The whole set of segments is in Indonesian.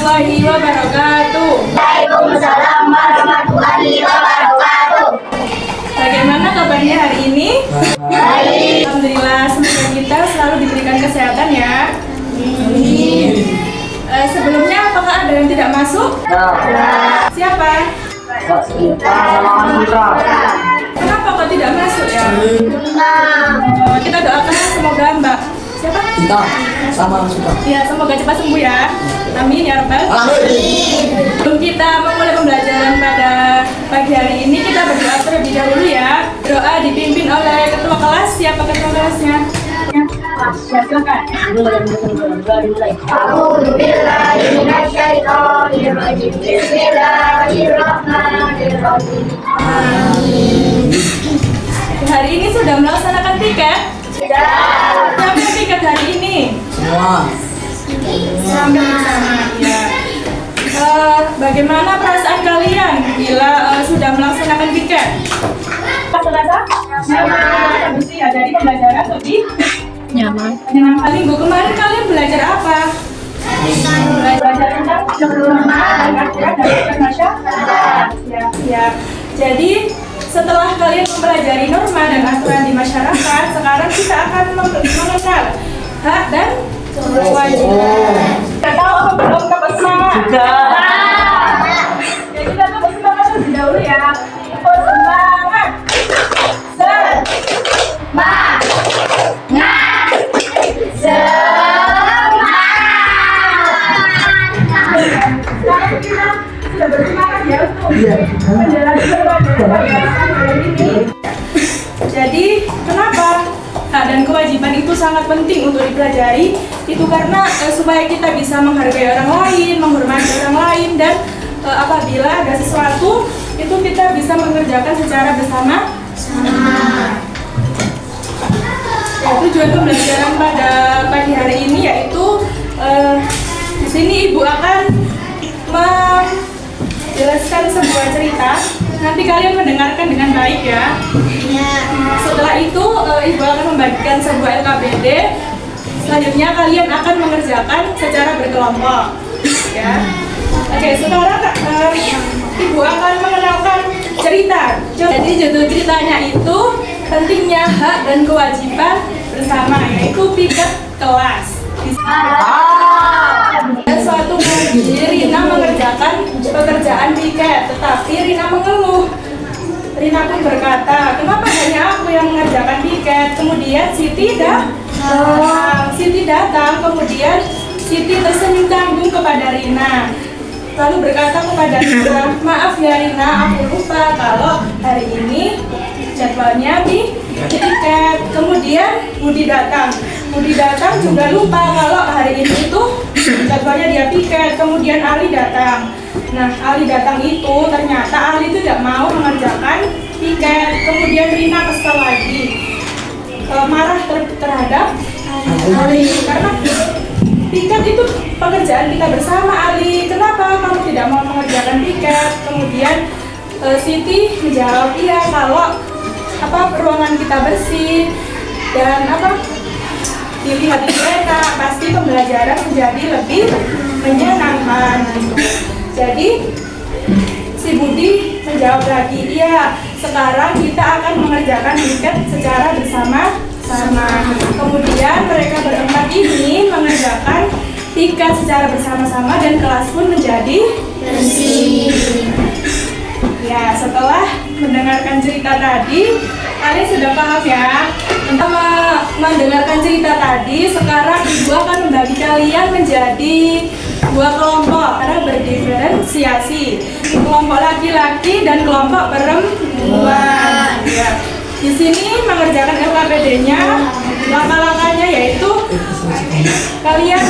warahmatullahi wabarakatuh. Waalaikumsalam warahmatullahi wabarakatuh. Bagaimana kabarnya hari ini? Baik. Alhamdulillah, semoga kita selalu diberikan kesehatan ya. Sebelumnya apakah ada yang tidak masuk? Siapa? Kenapa kok tidak masuk ya? Kita doakan semoga Mbak siapa? Kita sama suka. Ya, semoga cepat sembuh ya. Amin ya rabbal. Sebelum kita memulai pembelajaran pada pagi hari ini, kita berdoa terlebih dahulu ya. Doa dipimpin oleh ketua kelas. Siapa ketua kelasnya? Ya, silakan. A'udzu billahi minasyaitonir rajim. Bismillahirrahmanirrahim. Hari ini sudah melaksanakan piket? Siapa yang piket hari ini? Semua. Sampai bersama ya. Bagaimana perasaan kalian bila sudah melaksanakan piket? Terasa? Nyaman. Bersih ya, jadi pembelajaran lebih nyaman. Minggu kemarin kalian belajar apa? Belajar tentang norma dan aturan dari masyarakat. Ya. Jadi setelah kalian mempelajari norma dan aturan di masyarakat, sekarang kita akan mengenal hak dan kewajiban. Kita tahu apa belum? Dapat semangat? Ya, kita dapat semangat terlebih dahulu ya. Semangat. Sudah bersemangat ya untuk menjalani berbagai pembelajaran hari ini. Jadi kenapa hak dan kewajiban itu sangat penting untuk dipelajari? Itu karena supaya kita bisa menghargai orang lain, menghormati orang lain, dan apabila ada sesuatu itu kita bisa mengerjakan secara bersama. Ya, tujuan pembelajaran pada pagi hari ini yaitu di sini Ibu akan menjelaskan sebuah cerita. Nanti kalian mendengarkan dengan baik ya. Setelah itu Ibu akan membagikan sebuah LKPD. Selanjutnya kalian akan mengerjakan secara berkelompok. Ya. Oke, sekarang Ibu akan mengenalkan cerita. Jadi judul ceritanya itu pentingnya hak dan kewajiban bersama, yaitu piket kelas. Suatu pagi Rina mengerjakan pekerjaan piket, tetapi Rina mengeluh. Rina pun berkata, kenapa hanya aku yang mengerjakan piket? Kemudian Siti datang, kemudian Siti tersenyum canggung kepada Rina. Lalu berkata kepada Rina, maaf ya Rina, aku lupa kalau hari ini jadwalnya di piket. Kemudian Budi datang juga lupa kalau hari ini itu jadwalnya dia piket. Kemudian Ali datang. Nah, Ali datang itu ternyata Ali itu tidak mau mengerjakan piket. Kemudian Rina kesal lagi, marah terhadap Ali karena piket itu pekerjaan kita bersama. Ali, kenapa kamu tidak mau mengerjakan piket? Kemudian Siti menjawab, iya kalau ruangan kita bersih dan dilihat itu enak, pasti pembelajaran menjadi lebih menyenangkan. Jadi si Budi menjawab lagi, iya sekarang kita akan mengerjakan piket secara bersama-sama. Kemudian mereka berempat ini mengerjakan piket secara bersama-sama dan kelas pun menjadi bersih. Ya, setelah mendengarkan cerita tadi, kalian sudah paham ya? Untuk mendengarkan cerita tadi, sekarang Ibu akan membagi kalian menjadi dua kelompok karena berdiferensiasi. Kelompok laki-laki dan kelompok perempuan. Ya. Di sini mengerjakan LKPD-nya, langkah-langkahnya yaitu kalian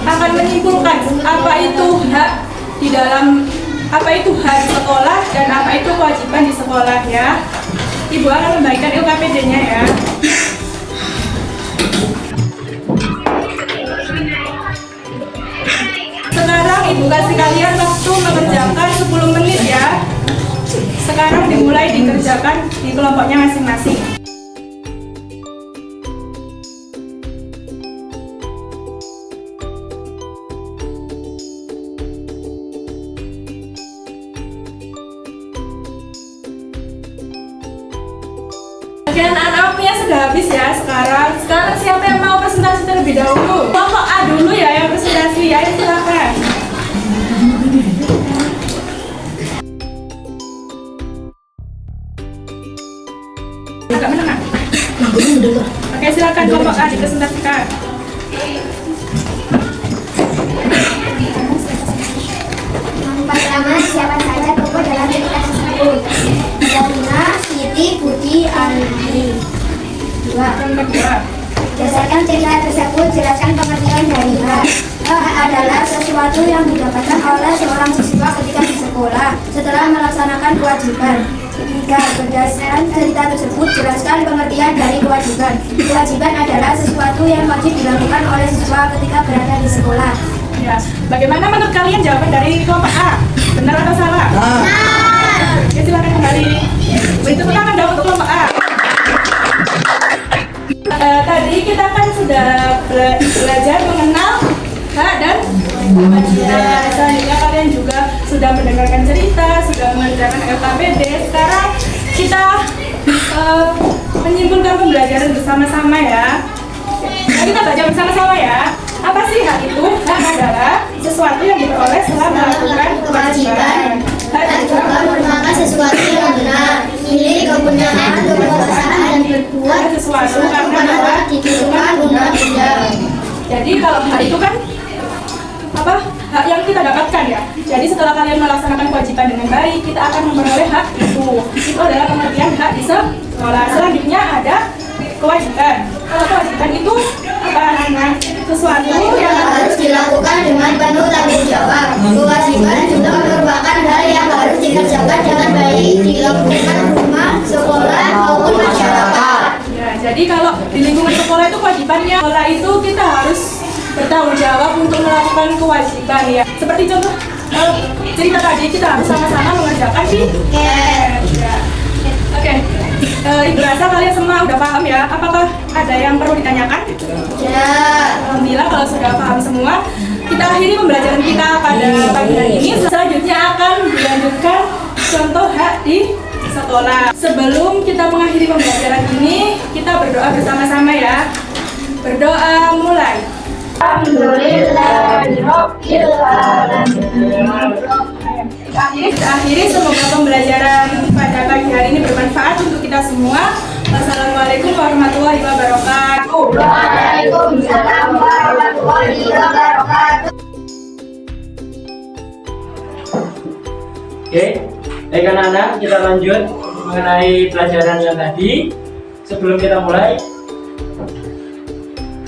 akan menyimpulkan apa itu hak di dalam hak sekolah dan apa itu kewajiban di sekolah ya. Ibu akan membagikan LKPD-nya ya. Sekarang Ibu kasih kalian waktu mengerjakan 10 menit ya. Sekarang dimulai dikerjakan di kelompoknya masing-masing. Oke, silakan kelompok A dipresentasikan. Pertama, siapa saja tokoh dalam cerita tersebut? Darina, Siti, Budi, Ali. 2. Yang kedua, Berdasarkan cerita tersebut, jelaskan pengertian dari hak. Hak adalah sesuatu yang didapatkan oleh seorang siswa ketika di sekolah setelah melaksanakan kewajiban. 3. Berdasarkan cerita tersebut, jelaskan pengertian dari kewajiban. Kewajiban adalah sesuatu yang wajib dilakukan oleh siswa ketika berada di sekolah. ya. Bagaimana menurut kalian jawaban dari kelompok A? Benar atau salah? Oke, silakan kembali. Beri tepuk tangan dong untuk kelompok A. Tadi kita kan sudah belajar mengenal hak dan kewajiban. Selanjutnya kalian juga sudah mendengarkan cerita, sudah mengerjakan LKPD. Sekarang kita menyimpulkan pembelajaran bersama-sama ya. Nah, kita baca bersama-sama ya. Apa sih hak itu? Hak adalah sesuatu yang diperoleh setelah melakukan kewajiban. Hak juga merupakan sesuatu yang benar, milik kepunyaan, kekuasaan, dan berbuat sesuatu karena dapat ditentukan undang-undang. Jadi kalau hak itu kan apa? Hak yang kita dapatkan ya. Jadi setelah kalian melaksanakan kewajiban dengan baik, kita akan memperoleh hak itu. Itu adalah pengertian hak di sekolah. Selanjutnya ada kewajiban. Kalau kewajiban itu apa anak-anak? Sesuatu yang Harus dilakukan dengan penuh tanggung jawab. Kewajiban juga merupakan hal yang harus dikerjakan dengan baik di lingkungan rumah, sekolah, maupun masyarakat. ya, jadi kalau di lingkungan sekolah itu kewajibannya sekolah itu kita harus bertanggung jawab untuk melakukan kewajiban ya. Seperti contoh cerita tadi kita harus sama-sama mengerjakan piket. Ya. Oke, Ibu rasa kalian semua udah paham ya? Apakah ada yang perlu ditanyakan? Ya. Alhamdulillah kalau sudah paham semua, kita akhiri pembelajaran kita pada pagi hari ini. Selanjutnya akan dilanjutkan contoh hak di sekolah. Sebelum kita mengakhiri pembelajaran ini, kita berdoa bersama-sama ya. Berdoa mulai. Akhiri semoga pembelajaran pada pagi hari ini bermanfaat untuk kita semua. Wassalamualaikum warahmatullahi wabarakatuh. Waalaikumsalam warahmatullahi wabarakatuh. Oke, baik anak-anak, kita lanjut mengenai pelajaran yang tadi. Sebelum kita mulai,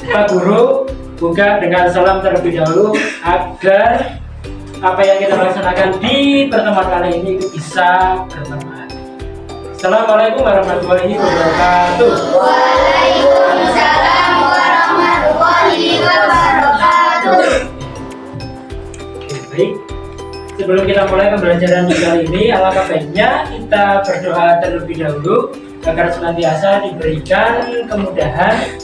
Pak Guru buka dengan salam terlebih dahulu agar apa yang kita laksanakan di pertemuan kali ini itu bisa bermanfaat. Assalamualaikum warahmatullahi wabarakatuh. Waalaikumsalam warahmatullahi wabarakatuh. Oke, baik. Sebelum kita mulai pembelajaran kali ini, alangkah baiknya kita berdoa terlebih dahulu agar senantiasa diberikan kemudahan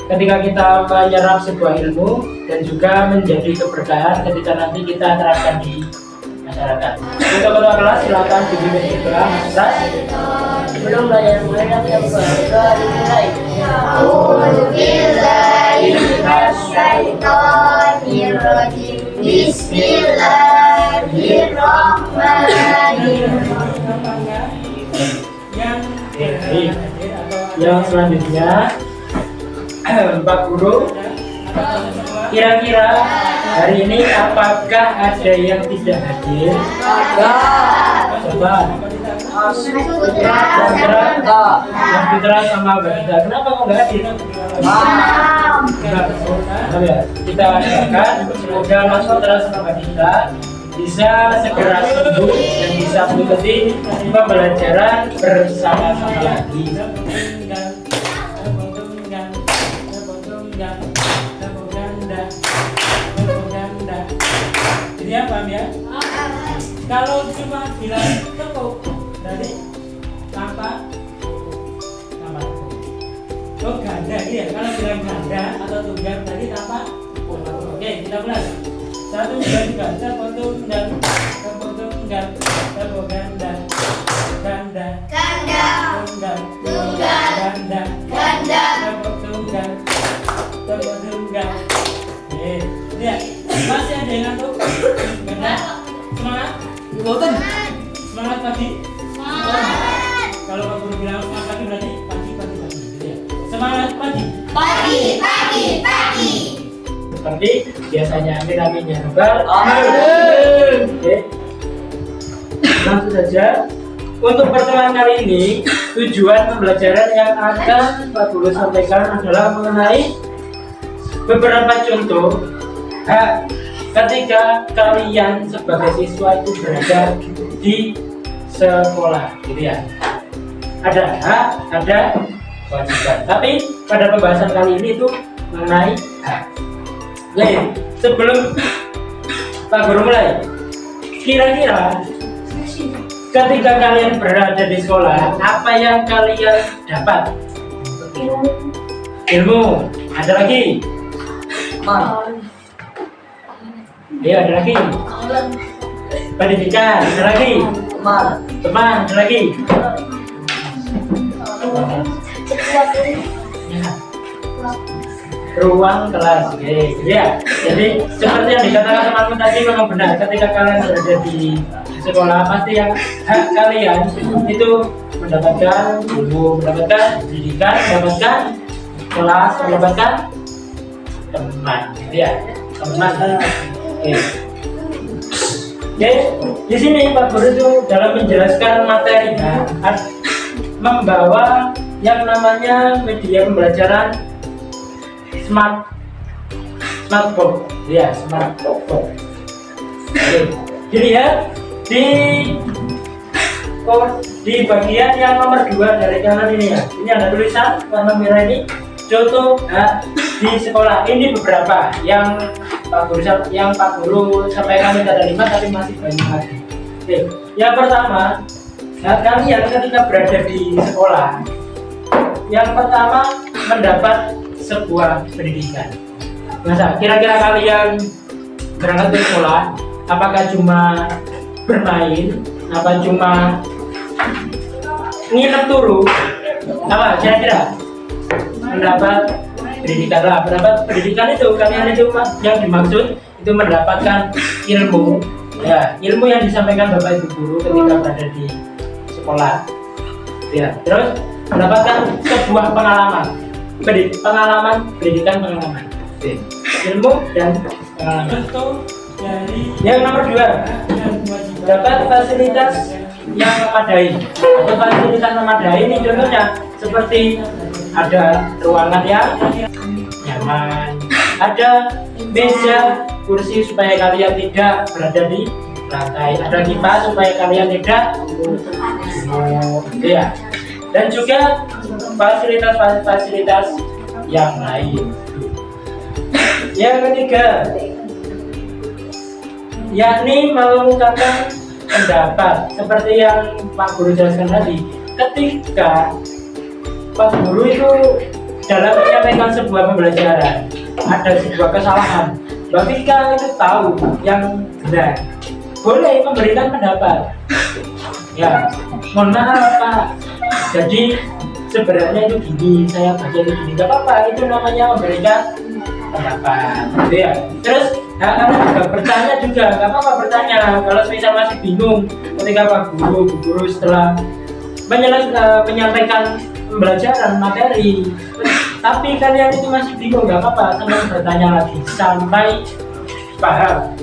ketika kita menyerap sebuah ilmu dan juga menjadi keberkahan ketika nanti kita terapkan di masyarakat. Untuk ketua kelas silakan dipimpin berdoa, Mas Ustaz. Sebelum belajar mulai kami berdoa dimulai. A'udzubillahi minasyaitonir rajim. Bismillahirrahmanirrahim. Yang selanjutnya Pak Guru, kira-kira hari ini apakah ada yang tidak hadir? Coba. Mas Putra sama Mbak Gita. Kenapa kok nggak hadir? Ya, kita doakan semoga Mas Putra sama Mbak Gita bisa segera sembuh dan bisa mengikuti pembelajaran bersama-sama lagi. Jadi apa ya? Kalau cuma bilang tepuk, berarti tanpa tepuk. Oh ganda ya? Kalau bilang ganda atau tunggal berarti tanpa tepuk. Oke, kita mulai. 1, 2, 3, tepuk tunggal, tepuk tunggal, tepuk ganda, ganda, tunggal, ganda, tepuk tunggal, tepuk tunggal. Oke, lihat. Masih ada yang ngantuk? Enggak? Semangat? Semangat pagi? Semangat! Kalau Pak Guru bilang semangat pagi berarti pagi. Ya. Pagi, pagi, pagi. Seperti biasanya, amin amin ya rabbal alamin. Oke. Langsung saja. Untuk pertemuan kali ini, tujuan pembelajaran yang akan Pak Guru sampaikan adalah mengenai beberapa contoh hak ketika kalian sebagai siswa itu berada di sekolah, gitu ya. Ada hak, ada kewajiban. Tapi pada pembahasan kali ini itu mengenai hak. Oke, sebelum Pak Guru mulai, kira-kira ketika kalian berada di sekolah, apa yang kalian dapat? Ilmu. Ada lagi? Teman. Iya, ada lagi. Pendidikan. Ada lagi. Teman. Teman. Ada lagi. Ruang kelas. Oke, gitu ya. Jadi seperti yang dikatakan teman-teman tadi memang benar. Ketika kalian berada di sekolah, pasti yang hak kalian itu mendapatkan ilmu, mendapatkan pendidikan, mendapatkan kelas, mendapatkan teman, gitu ya. Teman. Oke. Oke, di sini Pak Guru itu dalam menjelaskan materinya membawa yang namanya media pembelajaran smartboard, ya, smartboard. Oke, dilihat di bagian yang nomor 2 dari kanan ini ya. Ini ada tulisan warna merah ini, contoh di sekolah. Ini beberapa yang Pak Guru sampaikan ada 5, tapi masih banyak lagi. Oke, yang pertama, kalian ketika berada di sekolah, yang pertama mendapat sebuah pendidikan. Masa kira-kira kalian berangkat ke sekolah, apakah cuma bermain, apa cuma nginep dulu, apa kira-kira mendapat pendidikan lah. Mendapat pendidikan itu kalian itu yang dimaksud itu mendapatkan ilmu, ya, ilmu yang disampaikan Bapak Ibu guru ketika berada di sekolah, ya. Terus mendapatkan sebuah pengalaman pendidikan, ilmu dan pengalaman. Yang nomor 2, dapat fasilitas yang memadai. Atau fasilitas memadai ini contohnya seperti ada ruangan yang nyaman, ada meja, kursi supaya kalian tidak berada di lantai, ada kipas supaya kalian tidak ya. Dan juga fasilitas yang lain. Yang ketiga, yakni mengungkapkan pendapat seperti yang Pak Guru jelaskan tadi. Ketika Pak Guru itu dalam menyampaikan sebuah pembelajaran ada sebuah kesalahan, Bapak Ika itu tahu yang benar, boleh memberikan pendapat. Ya, mohon maaf Pak, jadi sebenarnya itu gini, saya baca itu gini, gak apa-apa, itu namanya memberikan pendapat, gitu ya. Terus kalian juga bertanya juga, gak apa-apa bertanya. Kalau misal masih bingung ketika Pak Guru setelah menyampaikan pembelajaran materi, tapi kalian itu masih bingung, gak apa-apa, teman bertanya lagi sampai paham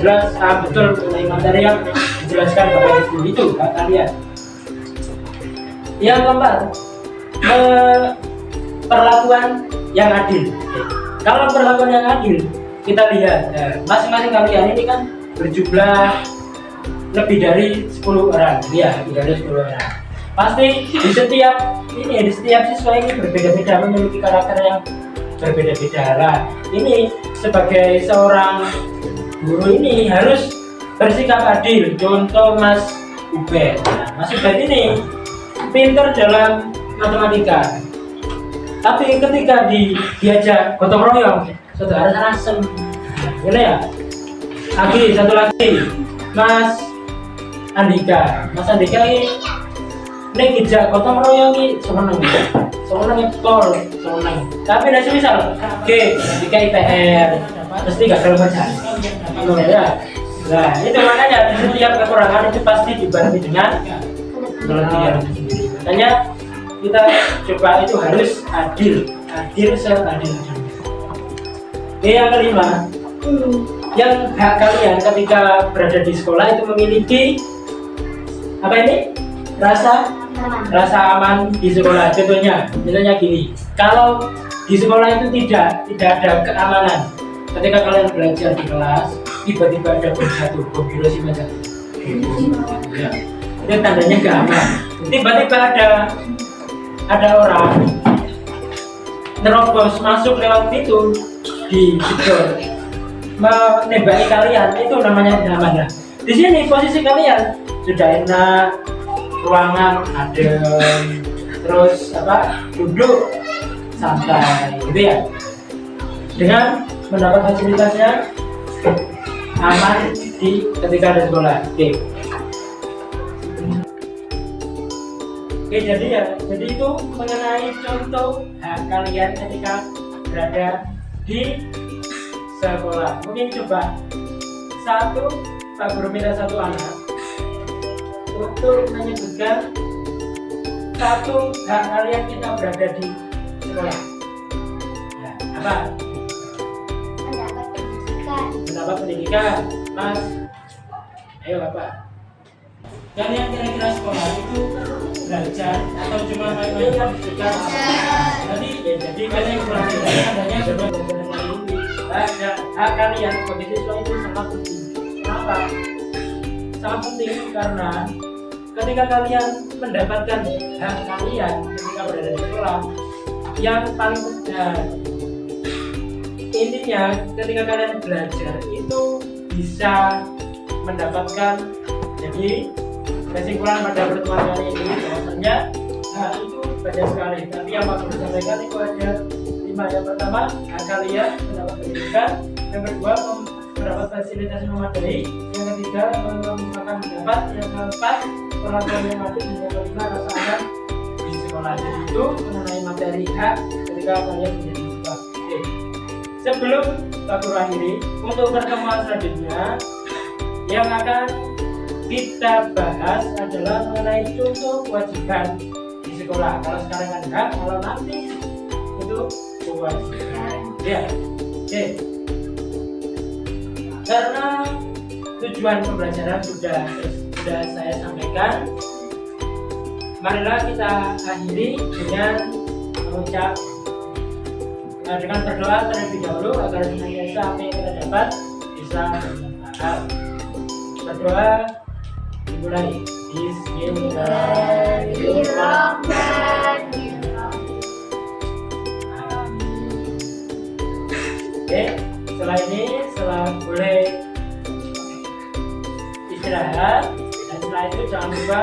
jelas, betul mengenai materi yang dijelaskan Bapak Ibu itu kalian. Yang keempat, perlakuan yang adil. Kalau perlakuan yang adil, kita lihat masing-masing kalian ini kan berjumlah lebih dari 10 orang, ya, lebih dari 10 orang. Pasti di setiap siswa ini berbeda-beda, memiliki karakter yang berbeda-beda lah. Ini sebagai seorang guru ini harus bersikap adil. Contoh Mas Ubed. Mas Ubed ini pintar dalam matematika, tapi ketika diajak gotong royong, saudara rasem, ini ya. Satu lagi, Mas Andika ini dijak gotong royong ini seneng tol, seneng. Tapi nanti misal, jika IPR, pasti gagal kerja. Ya. Nah, itu makanya di setiap kekurangan itu pasti dibarengi dengan kelebihan sendiri. Makanya kita coba itu harus adil hadir seadil-adilnya. Oke, yang kelima, yang hak kalian ketika berada di sekolah itu memiliki apa ini? Rasa aman di sekolah. Contohnya gini, kalau di sekolah itu tidak ada keamanan. Ketika kalian belajar di kelas, tiba-tiba ada bom jatuh, bom Hiroshima jatuh. Ya, itu tandanya gak aman. Tiba-tiba ada orang nerobos masuk lewat pintu di jedor, menembaki kalian, itu namanya tidak aman. Nah, di sini posisi kalian sudah enak, ruangan adem, terus duduk santai gitu ya, dengan mendapat fasilitasnya aman ketika ada sekolah. Oke, jadi itu mengenai contoh hak kalian ketika berada di sekolah. Mungkin coba Pak Guru minta satu anak untuk menyebutkan satu hak kalian kita berada di sekolah. Ya, apa? Mendapat pendidikan. Mas, ayo Bapak. Kalian kira-kira sekolah itu belajar atau cuma main-main juga? Jadi kalian kurang adanya hak kalian sebagai siswa itu sangat penting. Kenapa? Sangat penting karena ketika kalian mendapatkan hak kalian ketika berada di sekolah, yang paling intinya ketika kalian belajar itu bisa mendapatkan, jadi kesimpulan pada pertemuan kali ini bahwasanya hak itu banyak sekali, tapi yang Pak Guru sampaikan itu ada 5. Yang pertama, hak kalian mendapat pendidikan. Yang kedua, mendapat fasilitas yang memadai. Yang ketiga, makan mendapat. Yang keempat, perlakuan yang adil. Yang kelima, rasa aman di sekolah. Jadi itu mengenai materi hak ketika kalian menjadi siswa. Oke. Sebelum Pak Guru akhiri, untuk pertemuan selanjutnya yang akan kita bahas adalah mengenai contoh kewajiban di sekolah. Kalau sekarang kan hak, kalau nanti itu kewajiban. Ya, oke. Karena tujuan pembelajaran sudah saya sampaikan, marilah kita akhiri dengan mengucap dengan berdoa terlebih dahulu agar senantiasa apa yang kita dapat bisa bermanfaat. Berdoa dimulai. Bismillahirrahmanirrahim. Oke, setelah boleh istirahat, dan setelah itu jangan lupa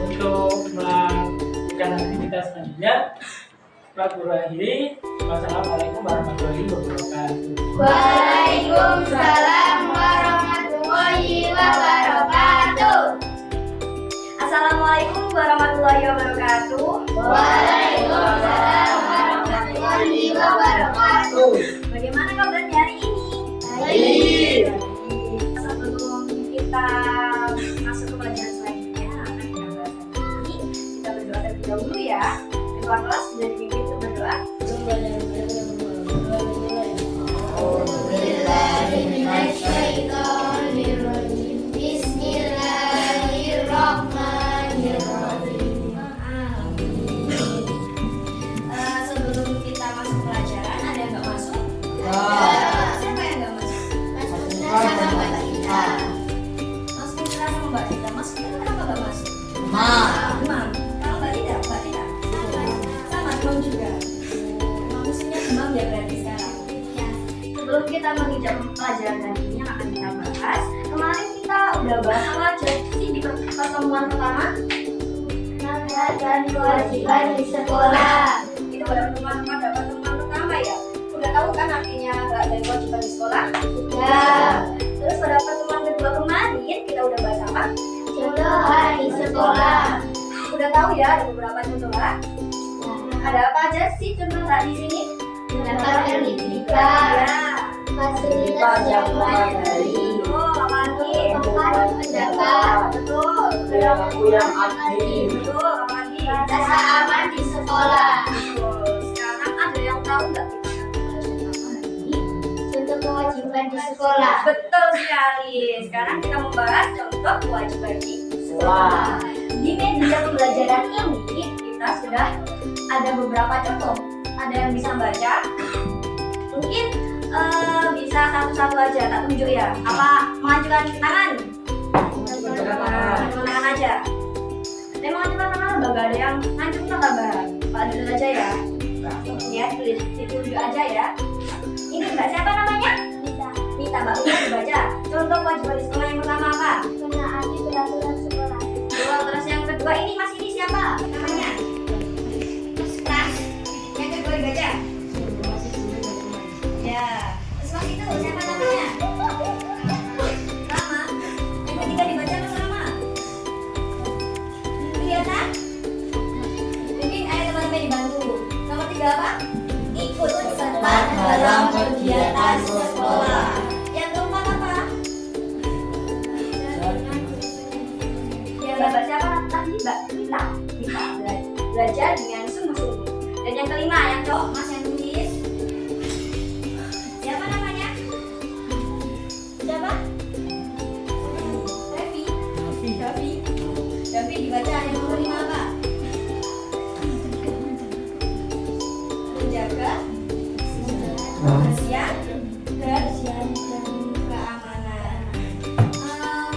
untuk melakukan aktivitas selanjutnya. Pak Guru akhiri. Wassalamualaikum warahmatullahi wabarakatuh. Waalaikumsalam warahmatullahi wabarakatuh. Assalamualaikum warahmatullahi wabarakatuh. Waalaikumsalam warahmatullahi wabarakatuh. Bagaimana kabarnya hari ini? Baik. Sebelum kita masuk ke pelajaran selanjutnya, kita berdoa terlebih dahulu ya. Ketua kelas sudah dipimpin untuk berdoa. Bismillahirrahmanirrahim. Sebelum kita masuk pelajaran, ada yang nggak masuk? Siapa yang nggak masuk? Sama Mbak Dita. Mas Fitra sama Mbak Dita. Mas Fitra kenapa nggak masuk? Demam. Kalau Mbak Dita? Sama demam juga. Maksudnya demam ya berarti sekarang. Sebelum kita menginjak pelajaran tadi yang akan kita bahas, kemarin kita udah bahas apa aja sih di pertemuan pertama? Hak dan kewajiban di sekolah. Itu pada pertemuan pertama ya. Udah tahu kan artinya hak dan kewajiban di sekolah? Sudah. Terus pada pertemuan kedua kemarin kita udah bahas apa? Contoh hak di sekolah. Udah tahu ya ada beberapa contoh hak. Ada apa aja sih contoh hak di sini? Mendapat pendidikan, fasilitas yang memadai, apalagi tempat pendapat, betul, perilaku yang adil, betul, apalagi rasa aman di sekolah. Sekarang ada yang tahu nggak kita akan belajar apa hari ini? Contoh kewajiban di sekolah. Betul sekali. Sekarang kita membahas contoh kewajiban di sekolah. Di media pembelajaran ini kita sudah ada beberapa contoh. Ada yang bisa baca. Mungkin bisa satu-satu aja, tak tunjuk ya. Apa mengajukan tangan? Mengajukan tangan aja. Tapi mengajukan tangan gak ada yang ngajukan tambah. Pak dulu aja ya. Ya, tulis ditunjuk aja ya. Ini Mbak siapa namanya? Mita, Mbak Mita dibaca. Contoh kewajiban di sekolah yang pertama apa? Menaati peraturan sekolah. Terus yang kedua ini Mas ini siapa namanya? Mas. Yang kedua dibaca. Ya. Terus Mas itu siapa namanya? Sama. Yang ketiga dibaca sama. Kelihatan? Mungkin ayo teman-teman dibantu. Nomor 3 apa? Ikut serta dalam kegiatan sekolah. Yang keempat apa? Ya Bapak siapa tadi? Mbak Mita. Belajar dengan sungguh-sungguh. Dan yang kelima yang cowok Mas yang tulis. Siapa namanya? Siapa? Davi dibaca yang nomor 5 apa? Menjaga kebersihan dan keamanan.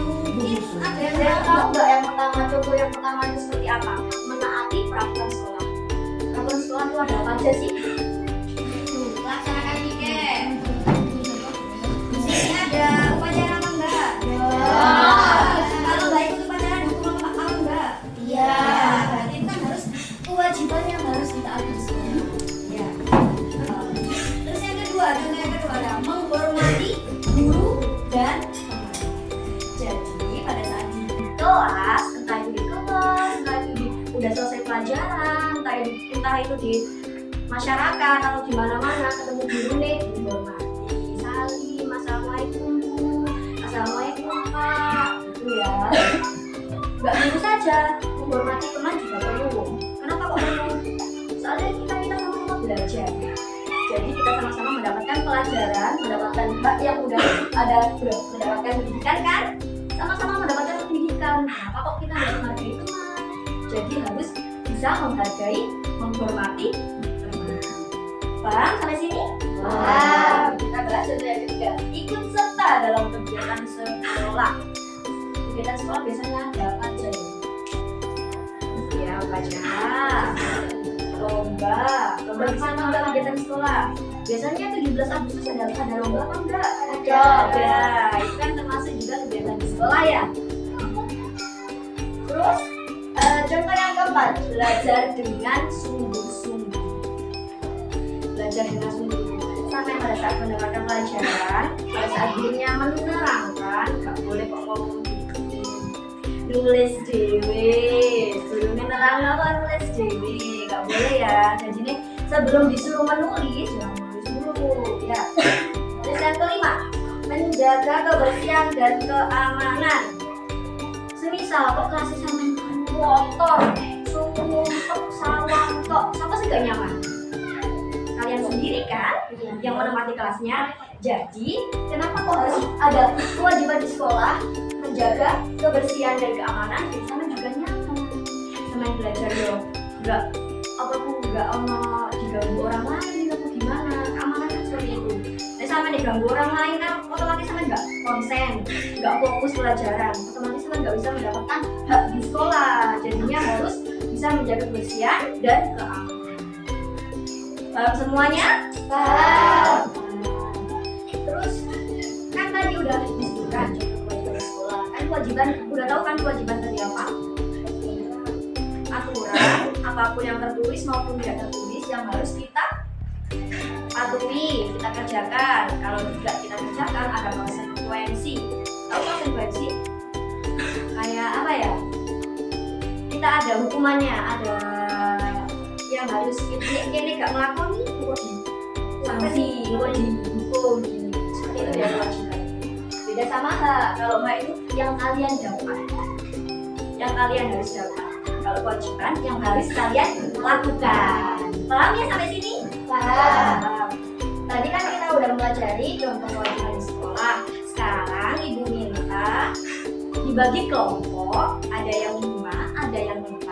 Mungkin ada yang tahu nggak yang pertama, contoh yang pertama itu seperti apa? Menaati peraturan sekolah. Peraturan sekolah itu ada apa aja sih? Laksanakan piket. Di sini ada upacara apa enggak? Kalau nggak ikut upacara hukum apa enggak? Iya. Berarti itu kan harus kewajiban yang harus ditaati di sekolah. Ya. Terus yang kedua, contoh yang kedua ada menghormati guru dan teman. Jadi pada saat di kelas, entah itu di kelas, entah itu udah selesai pelajaran, entah itu di masyarakat atau di mana-mana ketemu guru nih, dihormati, salim, assalamualaikum Bu, assalamualaikum Pak, gitu ya. Gak guru saja, menghormati teman juga perlu. Kenapa kok perlu? Soalnya kita sama-sama belajar. Jadi kita sama-sama mendapatkan pelajaran, mendapatkan yang udah mendapatkan pendidikan kan? Sama-sama mendapatkan pendidikan. Kenapa kok kita harus menghargai teman? Jadi harus bisa menghargai, menghormati teman. Paham sampai sini? Paham. Kita bahas contoh yang ketiga. Ikut serta dalam kegiatan sekolah. Kegiatan sekolah biasanya ada apa aja ya? Ya, upacara, lomba di sana ada kegiatan sekolah. Biasanya 17 Agustus ada lomba apa enggak? Ada. Itu kan termasuk juga kegiatan di sekolah ya. Terus contoh yang keempat, belajar dengan sungguh-sungguh. Belajar dengan sungguh-sungguh. Sampai pada saat mendapatkan pelajaran, pada saat gurunya menerangkan, nggak boleh kok ngomong nulis dewe, gurunya nerang apa nulis dewe, nggak boleh ya. Jadi nih sebelum disuruh menulis, jangan menulis dulu ya. Terus yang kelima, menjaga kebersihan dan keamanan. Semisal kok kelasnya sampai kotor, sumpek, sawang kok, siapa sih gak nyaman? Kalian sendiri kan yang menempati kelasnya. Jadi kenapa kok harus ada kewajiban di sekolah menjaga kebersihan dan keamanan? Jadi sama juga nyaman. Sama yang belajar yo, nggak ono diganggu orang lain atau gimana? Keamanan kan seperti itu. Nah, sama diganggu orang lain kan otomatis sama nggak konsen, nggak fokus pelajaran. Otomatis sama nggak bisa mendapatkan hak di sekolah. Jadinya harus bisa menjaga kebersihan dan keamanan. Paham semuanya? Paham. Terus kan tadi udah disebutkan kewajiban sekolah. Kan kewajiban udah tahu kan kewajiban tadi apa? Aturan apapun yang tertulis maupun tidak tertulis yang harus kita patuhi, kita kerjakan. Kalau tidak kita kerjakan ada konsekuensi. Tahu konsekuensi? Kayak apa ya? Kita ada hukumannya, ada yang harus ini gak melakoni sampai dihukum seperti itu ya kewajiban. Beda sama hak. Kalau hak itu yang kalian dapat, yang kalian harus dapat. Kalau kewajiban yang harus kalian lakukan. Paham ya sampai sini? Paham. contoh kewajiban di sekolah. Sekarang Ibu minta dibagi kelompok, ada yang 5, ada yang 4.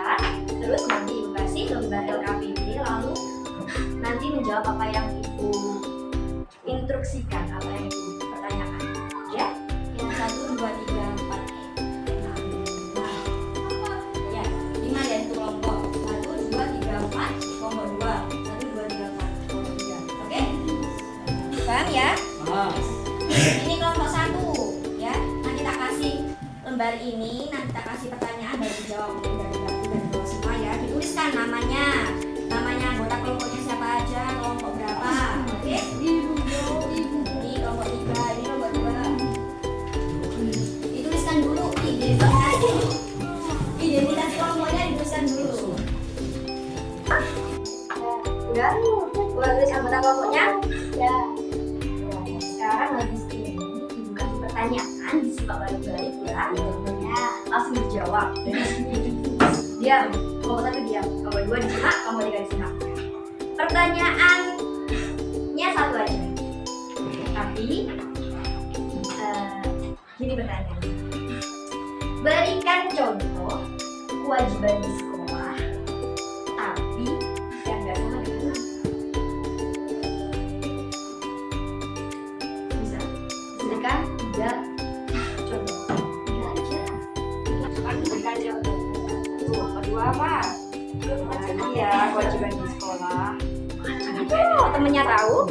Terus nanti Ibu kasih lembar LKPD, lalu nanti menjawab apa yang Ibu instruksikan, apa yang Ibu pertanyakan. Ya, yang 1, 2, 3, 4. Nah, ya, 5 ya itu kelompok. 1, 2, 3, 4, kelompok 2. 1, 2, 3, 4, kelompok 3. Oke? Paham ya? Ini kelompok 1 ya. Nanti tak kasih lembar ini, nanti tak kasih pertanyaan baru dijawab mulai dari batu dan bawah semua ya. Dituliskan namanya anggota kelompoknya siapa aja, kelompok berapa. Oke? Ini kelompok 3, ini kelompok 2. Dituliskan dulu identitas kelompoknya, dituliskan dulu. Udah tulis anggota kelompoknya? Ya. Sekarang habis ini Ibu kasih pertanyaan, disimak baik-baik ya. Langsung dijawab. Diam. Kelompok 1 diam. Kelompok 2 disimak, kelompok 3 disimak. Pertanyaannya satu aja. Tapi gini pertanyaannya. Berikan contoh kewajiban di sekolah, tapi yang nggak sama dengan bisa berikan 3 contoh. 3 aja. Kan berikan contoh. Kedua apa? Iya, kewajiban di sekolah. Oh, temennya tahu?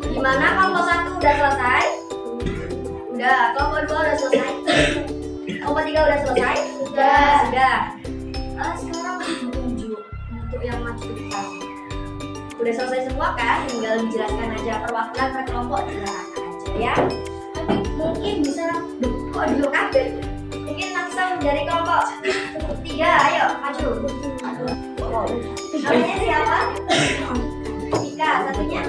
Gimana kelompok 1 udah selesai? Udah. Kelompok 2 udah selesai? Kelompok 3 udah selesai? Sudah. Sekarang tunjuk untuk yang maju ke depan. Udah selesai semua kan? Tinggal dijelaskan aja perwakilan per kelompok, dijelaskan aja ya. Tapi mungkin bisa kok dulu kabel. Mungkin langsung dari kelompok 3, ayo maju. Namanya siapa? Tika, satunya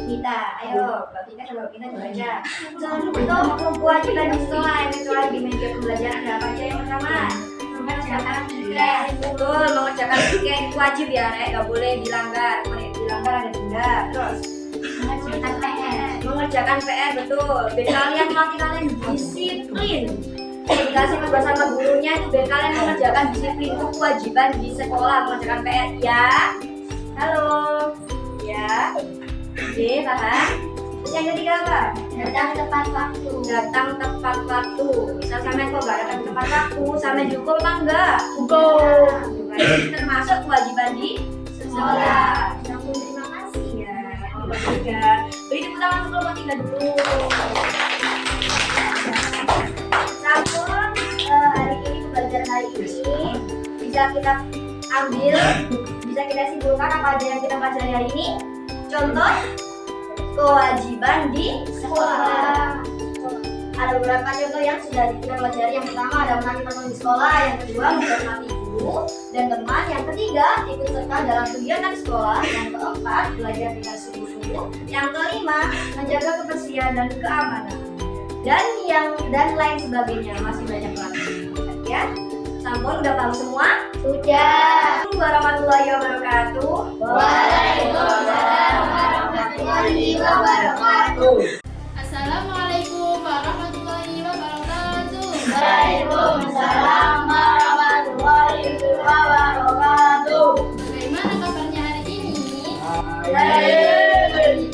Mita. Ayo, Mbak Tika sama Mbak Mita coba aja. Untuk kewajiban di sekolah yang kecuali di media pembelajaran ada apa aja? Yang pertama, mengerjakan tiket. Betul, mengerjakan tiket itu wajib ya, Rek. Gak boleh dilanggar. Kalau dilanggar ada denda. Terus mengerjakan PR. Mengerjakan PR, betul. Biar kalian melatih kalian disiplin. Dikasih tugas sama gurunya itu biar kalian mengerjakan disiplin, itu kewajiban di sekolah mengerjakan PR ya. Halo. Ya. Oke, tahan. Terus yang ketiga apa? Datang tepat waktu. Datang tepat waktu. Misal sampai kok nggak datang tepat waktu, sampai dihukum apa enggak? Hukum. Ini termasuk kewajiban di sekolah. Terima kasih ya. Kelompok 3. Beri tepuk tangan untuk kelompok 3 dulu. Namun hari ini pembelajaran hari ini bisa kita ambil, bisa kita simpulkan apa aja yang kita pelajari hari ini. Contoh kewajiban di sekolah. Ada beberapa contoh yang sudah kita pelajari. Yang pertama ada menaati peraturan di sekolah, yang kedua menghormati guru dan teman, yang ketiga ikut serta dalam kegiatan sekolah, yang keempat belajar dengan sungguh-sungguh, yang kelima menjaga kebersihan dan keamanan, dan lain sebagainya. Masih banyak lagi ya. Sampun udah paham semua? Sudah. Warahmatullahi wabarakatuh. Waalaikumsalam warahmatullahi wabarakatuh. Assalamualaikum warahmatullahi wabarakatuh. Waalaikumsalam warahmatullahi wabarakatuh. Bagaimana kabarnya hari ini? Baik.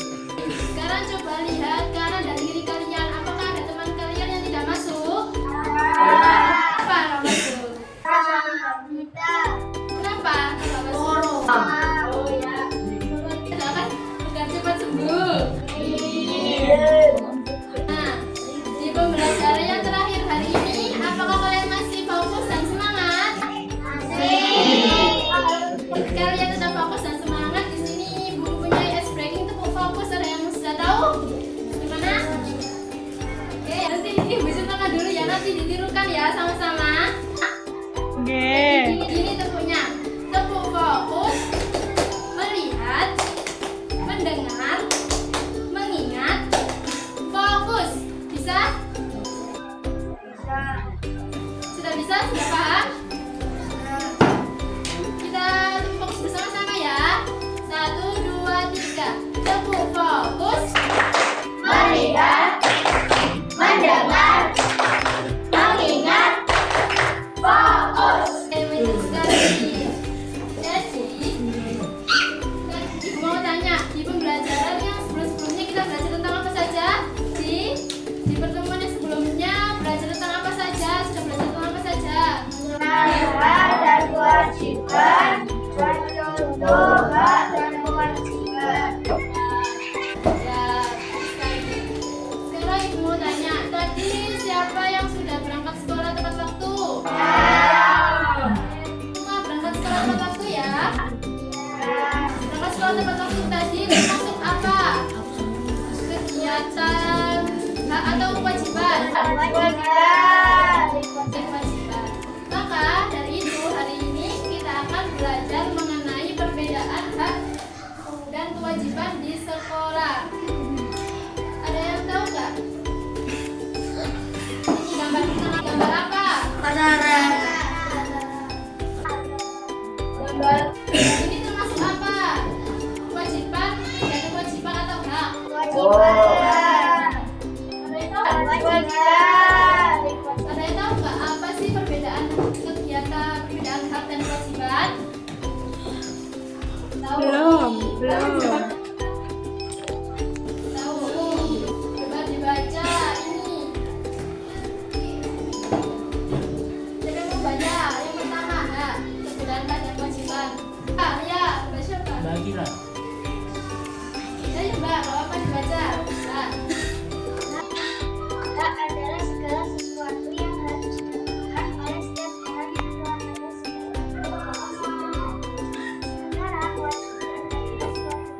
Sekarang coba lihat kanan dan kiri kalian. Apakah ada teman kalian yang tidak masuk? Apa yang masuk? Kenapa? Tidak masuk. Oh ya. Jangan biar cepat sembuh. Nah, di pembelajaran yang terakhir hari ini, apakah kalian masih fokus dan semangat? Kalian tetap fokus dan semangat. Di sini Ibu punya ice breaking tepuk fokus. Ada yang sudah tahu? Gimana? Oke, nanti Ibu tangan dulu ya. Nanti ditirukan ya sama-sama. Gini tepuknya. Tepuk fokus, melihat, mendengar, mengingat, fokus. Bisa? Bisa. Di pertemuan yang sebelumnya belajar tentang apa saja? Sudah belajar tentang apa saja? Hak dan kewajiban, contoh hak dan kewajiban. Ya, sekali. Sekarang ibu mau tanya, tadi siapa yang sudah berangkat sekolah tepat waktu? Semua berangkat sekolah tepat waktu ya? Berangkat sekolah tepat waktu tadi termasuk apa? Kegiatan hak atau kewajiban? Kewajiban. Maka dari itu hari ini kita akan belajar mengenai perbedaan hak dan kewajiban di sekolah. Ada yang tahu nggak? Ini gambar apa? Gambar ini termasuk apa? Kewajiban dan kewajiban atau hak? Ada yang tahu nggak apa sih perbedaan perbedaan hak dan kewajiban? Tahu? Belum. Tahu. Coba dibaca ini. Siapa yang mau baca? Yang pertama hak, perbedaan hak dan kewajiban. Ya, baca apa? Bagilah. Saya coba, kalau apa dibaca? Bisa. Hak adalah segala sesuatu yang harus dilakukan oleh setiap orang yang telah ada sementara kewajiban adalah sesuatu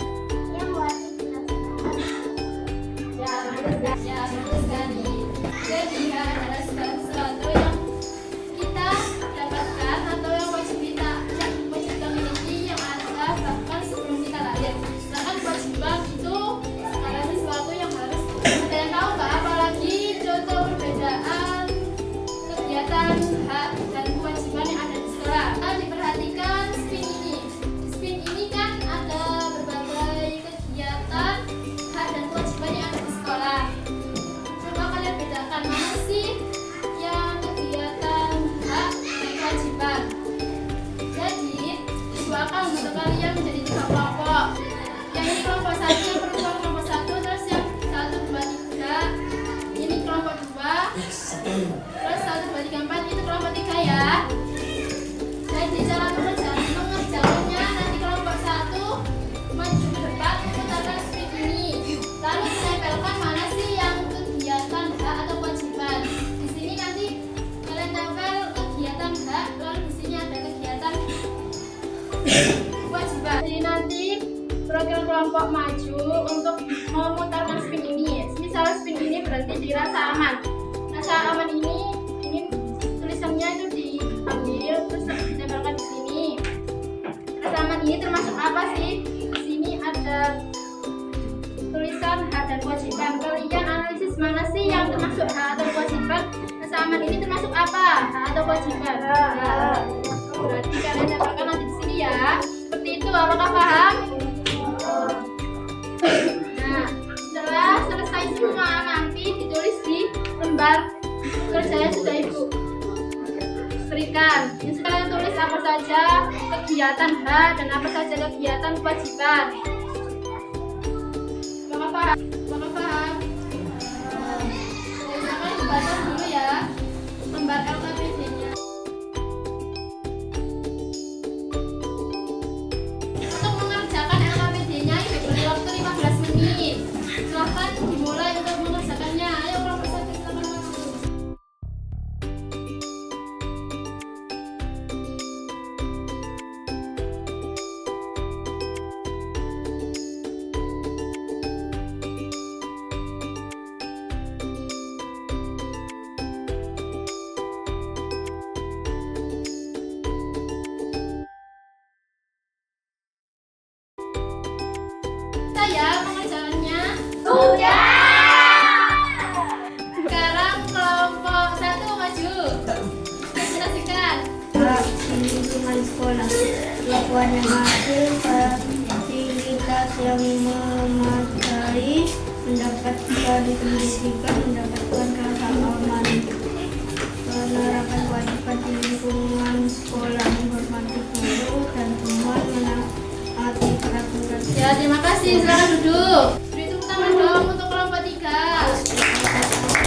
yang wajib dilakukan. Ya, betul sekali. Jadi hak adalah segala sesuatu yang kita dapatkan atau yang wajib kita miliki yang ada bahkan sebelum kita lahir. Sedangkan kewajiban itu segala sesuatu yang harus. Ada yang tahu nggak apa lagi contoh perbedaan kegiatan hak dan kewajiban yang ada di sekolah? Nah, diperhatikan spin ini. Di spin ini kan ada berbagai kegiatan hak dan kewajiban yang ada di sekolah. Coba kalian bedakan mana sih yang kegiatan hak dan kewajiban. Jadi disuakan untuk kalian menjadi 3 kelompok. Yang ini kelompok 1 yang perempuan kelompok 1, terus yang 1, 2, 3 ini kelompok 2, terus 1, 2, 3, 4 itu kelompok 3 ya. Jadi cara mengerjakannya nanti kelompok 1 maju ke depan memutarkan spin ini, lalu menempelkan mana sih yang kegiatan hak atau kewajiban. Di sini nanti kalian tempel kegiatan hak, lalu di sini ada kegiatan kewajiban. Jadi nanti program kelompok maju untuk memutarkan spin ini. Misalnya spin ini berarti di rasa aman. Rasa aman ini tulisannya itu diambil terus ditempelkan di sini. Rasa aman ini termasuk apa sih? Di sini ada tulisan hak dan kewajiban. Kalian analisis mana sih yang termasuk hak atau kewajiban? Rasa aman ini termasuk apa? Hak atau kewajiban? Nah, berarti kalian tempelkan nanti di sini ya. Seperti itu, apakah paham? Nah, setelah selesai semua nanti ditulis di lembar kerjanya sudah ibu berikan. Jadi kalian tulis apa saja kegiatan hak dan apa saja kegiatan kewajiban. Apakah paham? Apakah paham? Jadi kalian dibaca dulu ya lembar LKPD-nya. Untuk mengerjakan LKPD-nya ibu beri waktu 15 menit. Silahkan dimulai untuk mengerjakannya. Ayo kelompok 1 silakan masuk. Saya mengerjakannya sudah. Sekarang kelompok 1 maju. Presentasikan. Lingkungan sekolah, lakukan yang adil, fasilitas yang memadai, mendapatkan pendidikan, mendapatkan rasa aman, penerapan kewajiban di lingkungan sekolah, menghormati guru dan teman, menaati peraturan. Ya, terima kasih. Silakan duduk. Beri tepuk tangan dong untuk kelompok 3.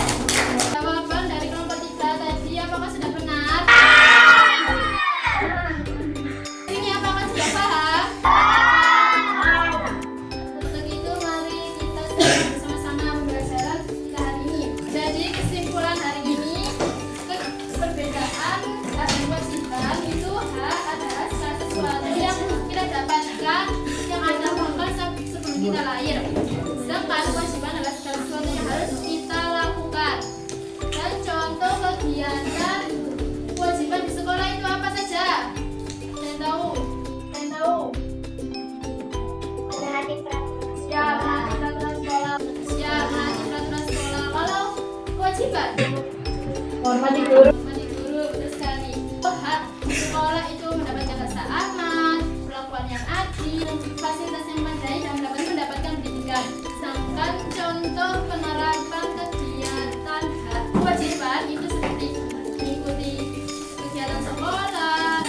Hormati guru. Hormati guru, betul sekali. Hak sekolah itu mendapatkan rasa aman, perlakuan yang adil, fasilitas yang memadai dan mendapatkan pendidikan. Sedangkan contoh penerapan kegiatan hak kewajiban itu seperti mengikuti kegiatan sekolah,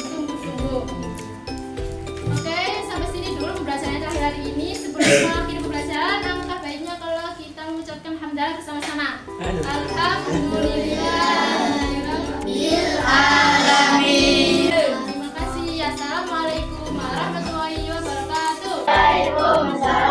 sungguh-sungguh. Oke, sampai sini dulu pembelajaran hari ini. Sebelum mengakhiri pembelajaran, alangkah baiknya kalau kita mengucapkan hamdalah bersama-sama. Alhamdulillahirrahmanirrahim. Terima kasih. Assalamualaikum warahmatullahi wabarakatuh. Waalaikumsalam.